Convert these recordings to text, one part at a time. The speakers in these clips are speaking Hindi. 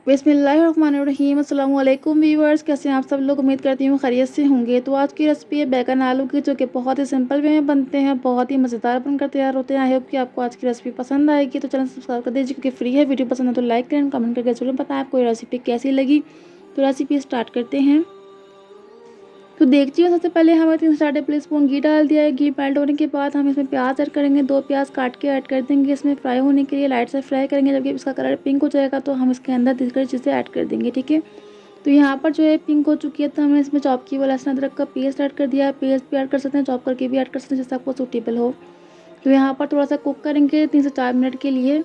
बिस्मिल्लाहिर्रहमानिर्रहीम। अस्सलाम वालेकुम व्यूअर्स, कैसे हैं आप सब लोग। उम्मीद करती हूँ खैरियत से होंगे। तो आज की रेसिपी है बैगन आलू की, जो कि बहुत ही सिंपल वे में बनते हैं, बहुत ही मज़ेदार बनकर तैयार होते हैं। आई होप कि आपको आज की रेसिपी पसंद आएगी। तो चैनल सब्सक्राइब कर दीजिए क्योंकि फ्री है। वीडियो पसंद है तो लाइक करें, कमेंट करके जरूर बताएं आपको ये रेसिपी कैसी लगी। तो रेसिपी स्टार्ट करते हैं। तो देखती हूँ, सबसे पहले हमें 3 से 4 टेबल स्पून घी डाल दिया है। घी मेल्ट होने के बाद हम इसमें प्याज ऐड करेंगे। 2 प्याज काट के ऐड कर देंगे। इसमें फ्राई होने के लिए लाइट से फ्राई करेंगे। जब इसका कलर पिंक हो जाएगा तो हम इसके अंदर दूसरी चीज़ें ऐड कर देंगे। ठीक है, तो यहाँ पर जो है पिंक हो चुकी है तो हमने इसमें चॉप की हुई लहसुन अदरक का पेस्ट ऐड कर दिया है। पेस्ट भी ऐड कर सकते हैं, चॉप करके भी ऐड कर सकते हैं, जैसे आपको सूटेबल हो। तो यहाँ पर थोड़ा सा कुक करेंगे 3 से 4 मिनट के लिए।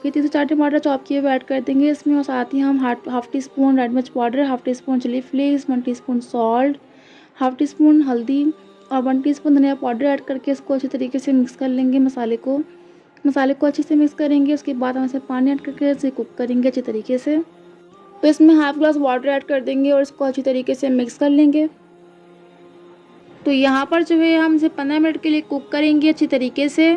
ये 3 से 4 टमाटर चॉप किए हुए ऐड कर देंगे इसमें। और साथ ही हम हाफ टी स्पून रेड मिर्च powder, half teaspoon chilli flakes, 1 teaspoon salt, half teaspoon हल्दी और 1 टीस्पून धनिया पाउडर ऐड करके इसको अच्छी तरीके से मिक्स कर लेंगे। मसाले को अच्छे से मिक्स करेंगे। उसके बाद हम इसमें पानी ऐड करके इसे कुक करेंगे अच्छी तरीके से। तो इसमें हाफ ग्लास वाटर ऐड कर देंगे और इसको अच्छी तरीके से मिक्स कर लेंगे। तो यहाँ पर जो है हम इसे 15 मिनट के लिए कुक करेंगे अच्छी तरीके से,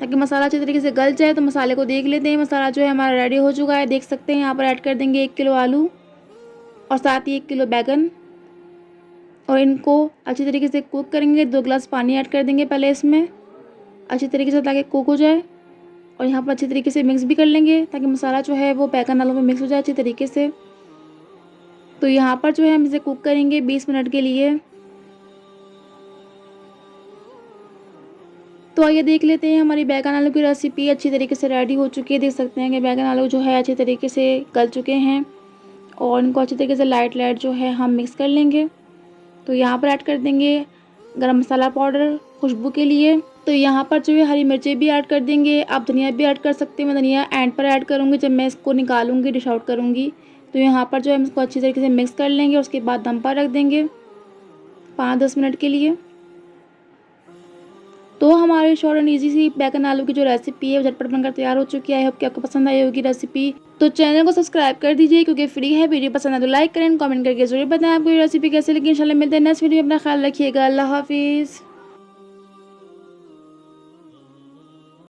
ताकि मसाला अच्छी तरीके से गल जाए। तो मसाले को देख लेते हैं। मसाला जो है हमारा रेडी हो चुका है, देख सकते हैं। यहाँ पर ऐड कर देंगे 1 किलो आलू और साथ ही 1 किलो बैगन, और इनको अच्छी तरीके से कुक करेंगे। 2 गिलास पानी ऐड कर देंगे पहले इसमें अच्छी तरीके से, ताकि कुक हो जाए। और यहाँ पर अच्छी तरीके से मिक्स भी कर लेंगे ताकि मसाला जो है वो बैगन आलू में मिक्स हो जाए अच्छी तरीके से। तो यहाँ पर जो है हम इसे कुक करेंगे 20 मिनट के लिए। तो आइए देख लेते हैं, हमारी बैगन आलू की रेसिपी अच्छी तरीके से रेडी हो चुकी है। देख सकते हैं कि बैगन आलू जो है अच्छी तरीके से गल चुके हैं और इनको अच्छी तरीके से लाइट जो है हम मिक्स कर लेंगे। तो यहाँ पर ऐड कर देंगे गरम मसाला पाउडर खुशबू के लिए। तो यहाँ पर जो है हरी मिर्चें भी ऐड कर देंगे। आप धनिया भी ऐड कर सकते हैं। मैं धनिया एंड पर ऐड करूँगी जब मैं इसको निकालूंगी, डिश आउट करूँगी। तो यहाँ पर जो है हम इसको अच्छी तरीके से मिक्स कर लेंगे। उसके बाद दम पर रख देंगे 5-10 मिनट के लिए। तो हमारी शॉर्ट एंड ईजी सी बैगन आलू की जो रेसिपी है वो झटपट बनकर तैयार हो चुकी है। आई होप कि आपको पसंद आई होगी रेसिपी। तो चैनल को सब्सक्राइब कर दीजिए क्योंकि फ्री है। वीडियो पसंद है तो लाइक करें, कमेंट करके जरूर बताएं आपको ये रेसिपी कैसे लगी। इंशाल्लाह मिलते हैं नेक्स्ट वीडियो में। अपना ख्याल रखिएगा। अल्लाह हाफिज़।